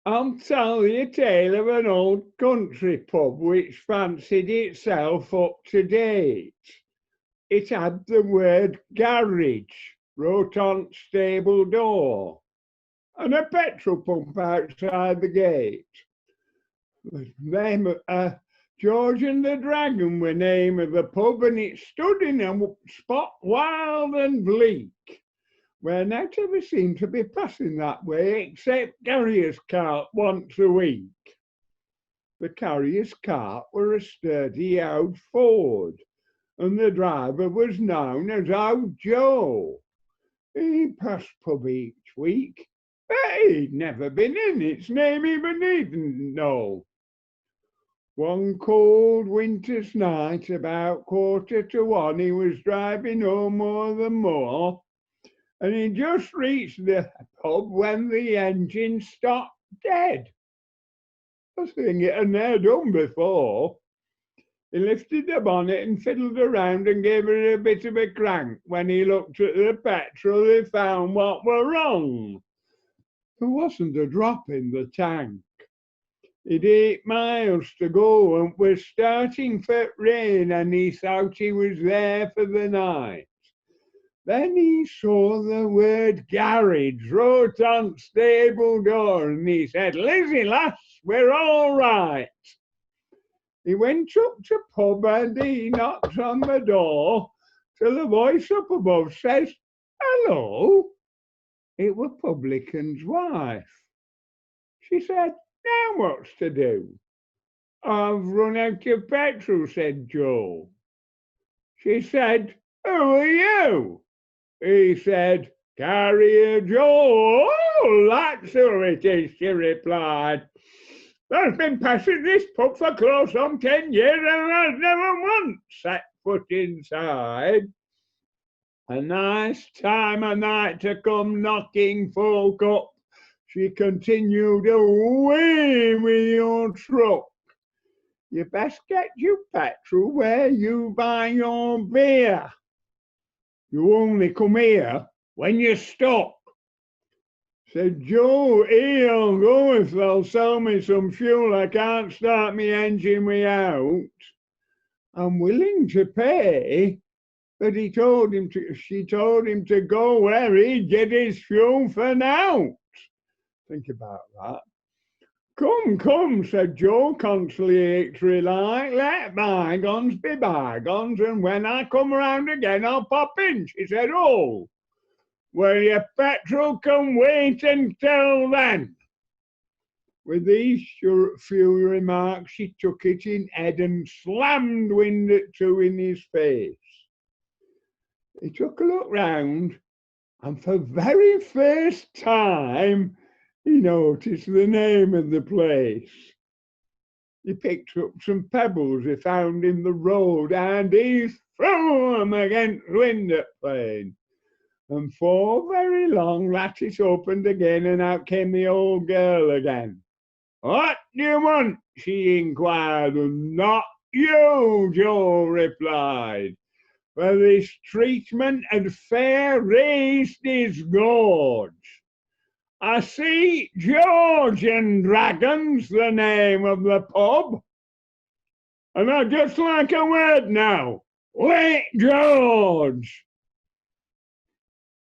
I'll tell you a tale of an old country pub which fancied itself up to date. It had the word garage wrote on stable door and a petrol pump outside the gate. Them, George and the Dragon were name of the pub, and it stood in a spot wild and bleak, where nobody ever seemed to be passing that way except carrier's cart once a week. The carrier's cart were a sturdy old Ford, and the driver was known as Old Joe. He passed pub each week, but he'd never been in its name even he didn't know. One cold winter's night, about 1:45, he was driving home o'er the moor, and he just reached the pub when the engine stopped dead. A thing it had never done before. He lifted the bonnet and fiddled around and gave it a bit of a crank. When he looked at the petrol, he found what were wrong. There wasn't a drop in the tank. He'd 8 miles to go and was starting for rain, and he thought he was there for the night. Then he saw the word garage wrote on stable door, and he said, "Lizzie, lass, we're all right." He went up to pub and he knocks on the door till a voice up above says, "Hello." It was publican's wife. She said, "Now what's to do?" "I've run out of petrol," said Joe. She said, "Who are you?" He said, "Carrier Joe." "Oh, that's who it is," she replied. "I've been passing this pub for close on 10 years and I've never once set foot inside. A nice time of night to come knocking folk up," she continued, "away with your truck. You best get your petrol where you buy your beer. You only come here when you're stuck." Said Joe, "He'll go if they'll sell me some fuel. I can't start my engine without." "I'm willing to pay," but she told him to go where he'd get his fuel for now. Think about that. "Come, come," said Joe, conciliatory like, "let bygones be bygones, and when I come round again I'll pop in." She said, "Oh, well, your petrol can wait until then." With these few remarks, she took it in head and slammed wind at two in his face. He took a look round, and for the very first time, he noticed the name of the place. He picked up some pebbles he found in the road, and he threw them against the window pane. And for very long, lattice opened again, and out came the old girl again. "What do you want?" she inquired. "And not you," Joe replied, "for this treatment had fair raised his gorge. I see George and Dragon's the name of the pub, and I'd just like a word now. Late George."